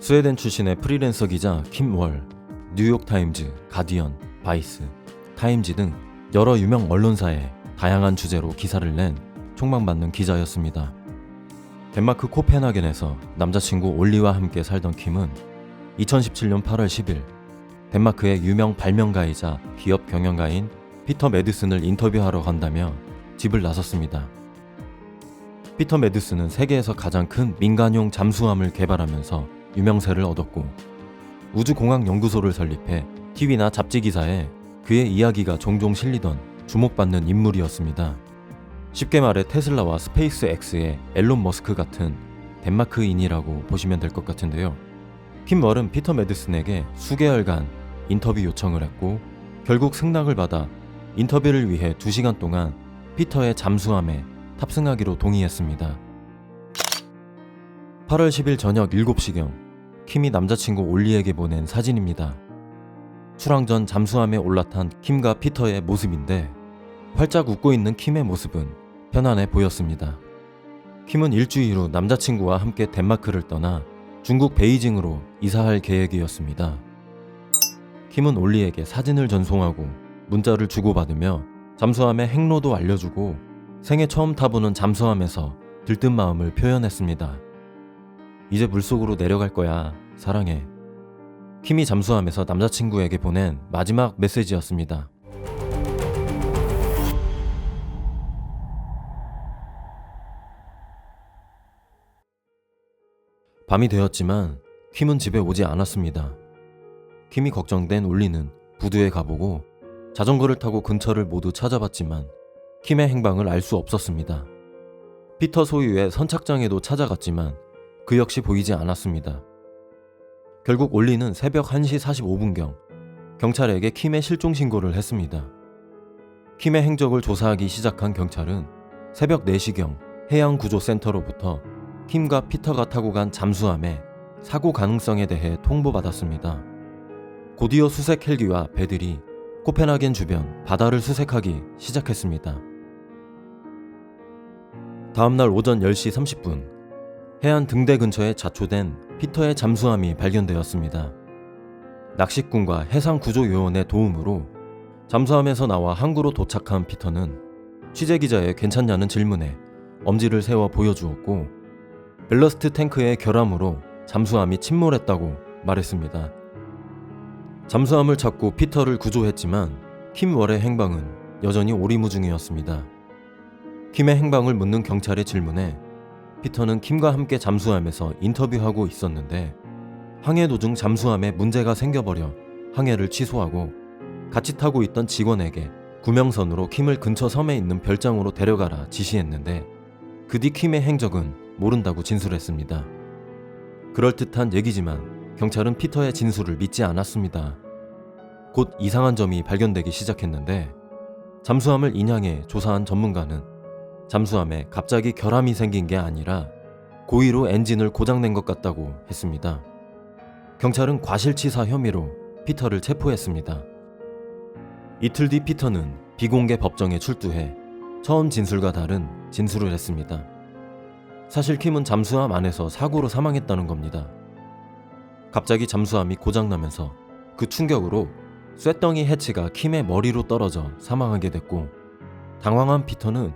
스웨덴 출신의 프리랜서 기자 킴 월, 뉴욕타임즈, 가디언, 바이스, 타임지 등 여러 유명 언론사에 다양한 주제로 기사를 낸 촉망받는 기자였습니다. 덴마크 코펜하겐에서 남자친구 올리와 함께 살던 킴은 2017년 8월 10일 덴마크의 유명 발명가이자 기업 경영가인 피터 매드슨을 인터뷰하러 간다며 집을 나섰습니다. 피터 매드슨은 세계에서 가장 큰 민간용 잠수함을 개발하면서 유명세를 얻었고 우주공학연구소를 설립해 TV나 잡지 기사에 그의 이야기가 종종 실리던 주목받는 인물이었습니다. 쉽게 말해 테슬라와 스페이스X의 앨런 머스크 같은 덴마크인이라고 보시면 될 것 같은데요. 킴 월은 피터 매드슨에게 수개월간 인터뷰 요청을 했고 결국 승낙을 받아 인터뷰를 위해 2시간 동안 피터의 잠수함에 탑승하기로 동의했습니다. 8월 10일 저녁 7시경 킴이 남자친구 올리에게 보낸 사진입니다. 출항 전 잠수함에 올라탄 킴과 피터의 모습인데 활짝 웃고 있는 킴의 모습은 편안해 보였습니다. 킴은 일주일 후 남자친구와 함께 덴마크를 떠나 중국 베이징으로 이사할 계획이었습니다. 킴은 올리에게 사진을 전송하고 문자를 주고받으며 잠수함의 행로도 알려주고 생애 처음 타보는 잠수함에서 들뜬 마음을 표현했습니다. 이제 물속으로 내려갈 거야. 사랑해. 킴이 잠수함에서 남자친구에게 보낸 마지막 메시지였습니다. 밤이 되었지만 킴은 집에 오지 않았습니다. 킴이 걱정된 올리는 부두에 가보고 자전거를 타고 근처를 모두 찾아봤지만 킴의 행방을 알 수 없었습니다. 피터 소유의 선착장에도 찾아갔지만 그 역시 보이지 않았습니다. 결국 올리는 새벽 1시 45분경 경찰에게 킴의 실종 신고를 했습니다. 킴의 행적을 조사하기 시작한 경찰은 새벽 4시경 해양구조센터로부터 킴과 피터가 타고 간 잠수함의 사고 가능성에 대해 통보받았습니다. 곧이어 수색 헬기와 배들이 코펜하겐 주변 바다를 수색하기 시작했습니다. 다음날 오전 10시 30분 해안 등대 근처에 자초된 피터의 잠수함이 발견되었습니다. 낚시꾼과 해상구조요원의 도움으로 잠수함에서 나와 항구로 도착한 피터는 취재기자의 괜찮냐는 질문에 엄지를 세워 보여주었고 밸러스트 탱크의 결함으로 잠수함이 침몰했다고 말했습니다. 잠수함을 찾고 피터를 구조했지만 킴 월의 행방은 여전히 오리무중이었습니다. 킴의 행방을 묻는 경찰의 질문에 피터는 킴과 함께 잠수함에서 인터뷰하고 있었는데 항해 도중 잠수함에 문제가 생겨버려 항해를 취소하고 같이 타고 있던 직원에게 구명선으로 킴을 근처 섬에 있는 별장으로 데려가라 지시했는데 그 뒤 킴의 행적은 모른다고 진술했습니다. 그럴듯한 얘기지만 경찰은 피터의 진술을 믿지 않았습니다. 곧 이상한 점이 발견되기 시작했는데 잠수함을 인양해 조사한 전문가는 잠수함에 갑자기 결함이 생긴 게 아니라 고의로 엔진을 고장낸 것 같다고 했습니다. 경찰은 과실치사 혐의로 피터를 체포했습니다. 이틀 뒤 피터는 비공개 법정에 출두해 처음 진술과 다른 진술을 했습니다. 사실 킴은 잠수함 안에서 사고로 사망했다는 겁니다. 갑자기 잠수함이 고장나면서 그 충격으로 쇳덩이 해치가 킴의 머리로 떨어져 사망하게 됐고 당황한 피터는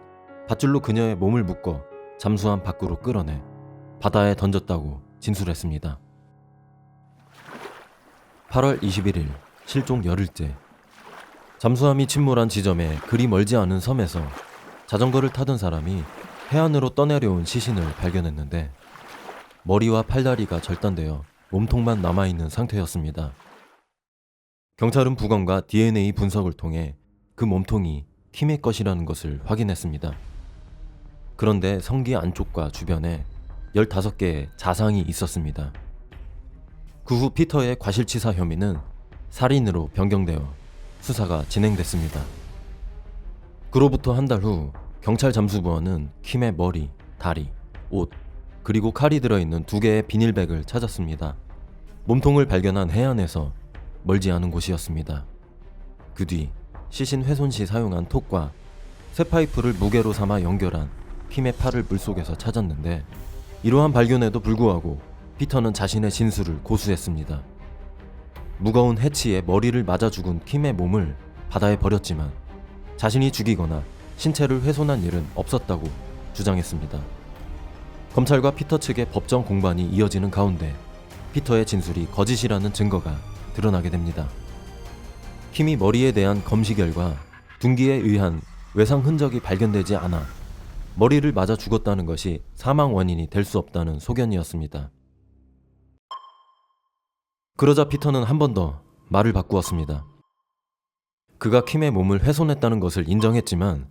밧줄로 그녀의 몸을 묶어 잠수함 밖으로 끌어내 바다에 던졌다고 진술했습니다. 8월 21일 실종 열흘째 잠수함이 침몰한 지점에 그리 멀지 않은 섬에서 자전거를 타던 사람이 해안으로 떠내려온 시신을 발견했는데 머리와 팔다리가 절단되어 몸통만 남아있는 상태였습니다. 경찰은 부검과 DNA 분석을 통해 그 몸통이 킴의 것이라는 것을 확인했습니다. 그런데 성기 안쪽과 주변에 15개의 자상이 있었습니다. 그 후 피터의 과실치사 혐의는 살인으로 변경되어 수사가 진행됐습니다. 그로부터 한 달 후 경찰 잠수부원은 킴의 머리, 다리, 옷, 그리고 칼이 들어있는 2개의 비닐백을 찾았습니다. 몸통을 발견한 해안에서 멀지 않은 곳이었습니다. 그 뒤 시신 훼손 시 사용한 톡과 새 파이프를 무게로 삼아 연결한 킴의 팔을 물속에서 찾았는데 이러한 발견에도 불구하고 피터는 자신의 진술을 고수했습니다. 무거운 해치에 머리를 맞아 죽은 킴의 몸을 바다에 버렸지만 자신이 죽이거나 신체를 훼손한 일은 없었다고 주장했습니다. 검찰과 피터 측의 법정 공방이 이어지는 가운데 피터의 진술이 거짓이라는 증거가 드러나게 됩니다. 킴이 머리에 대한 검시 결과 둔기에 의한 외상 흔적이 발견되지 않아 머리를 맞아 죽었다는 것이 사망 원인이 될 수 없다는 소견이었습니다. 그러자 피터는 한 번 더 말을 바꾸었습니다. 그가 킴의 몸을 훼손했다는 것을 인정했지만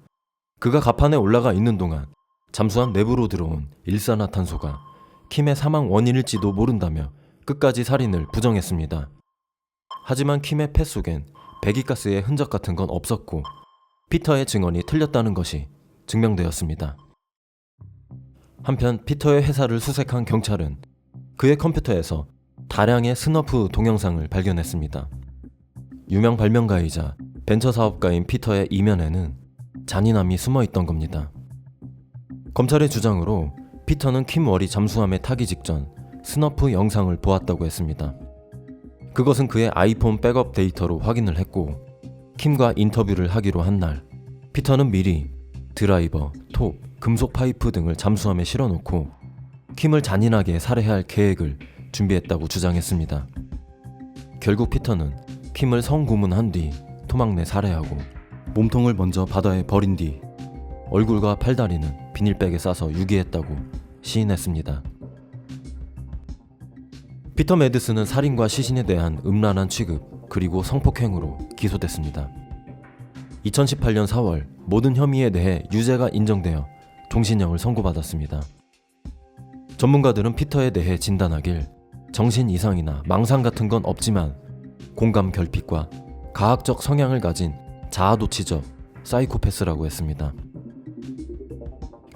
그가 갑판에 올라가 있는 동안 잠수함 내부로 들어온 일산화탄소가 킴의 사망 원인일지도 모른다며 끝까지 살인을 부정했습니다. 하지만 킴의 폐 속엔 배기가스의 흔적 같은 건 없었고 피터의 증언이 틀렸다는 것이 증명되었습니다. 한편 피터의 회사를 수색한 경찰은 그의 컴퓨터에서 다량의 스너프 동영상을 발견했습니다. 유명 발명가이자 벤처 사업가인 피터의 이면에는 잔인함이 숨어 있던 겁니다. 검찰의 주장으로 피터는 킴 월이 잠수함에 타기 직전 스너프 영상을 보았다고 했습니다. 그것은 그의 아이폰 백업 데이터로 확인을 했고 킴과 인터뷰를 하기로 한 날 피터는 미리 드라이버, 톱, 금속 파이프 등을 잠수함에 실어놓고 킴을 잔인하게 살해할 계획을 준비했다고 주장했습니다. 결국 피터는 킴을 성고문한 뒤 토막 내 살해하고 몸통을 먼저 바다에 버린 뒤 얼굴과 팔다리는 비닐백에 싸서 유기했다고 시인했습니다. 피터 매드스는 살인과 시신에 대한 음란한 취급 그리고 성폭행으로 기소됐습니다. 2018년 4월 모든 혐의에 대해 유죄가 인정되어 종신형을 선고받았습니다. 전문가들은 피터에 대해 진단하길 정신 이상이나 망상 같은 건 없지만 공감 결핍과 가학적 성향을 가진 자아도취적 사이코패스라고 했습니다.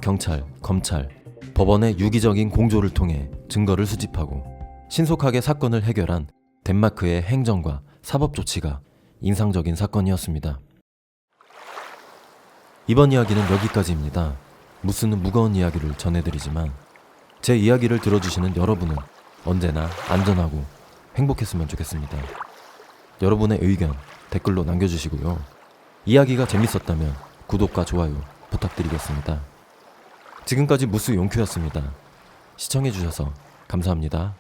경찰, 검찰, 법원의 유기적인 공조를 통해 증거를 수집하고 신속하게 사건을 해결한 덴마크의 행정과 사법 조치가 인상적인 사건이었습니다. 이번 이야기는 여기까지입니다. 무스는 무거운 이야기를 전해드리지만 제 이야기를 들어주시는 여러분은 언제나 안전하고 행복했으면 좋겠습니다. 여러분의 의견 댓글로 남겨주시고요. 이야기가 재밌었다면 구독과 좋아요 부탁드리겠습니다. 지금까지 무스 용큐였습니다. 시청해주셔서 감사합니다.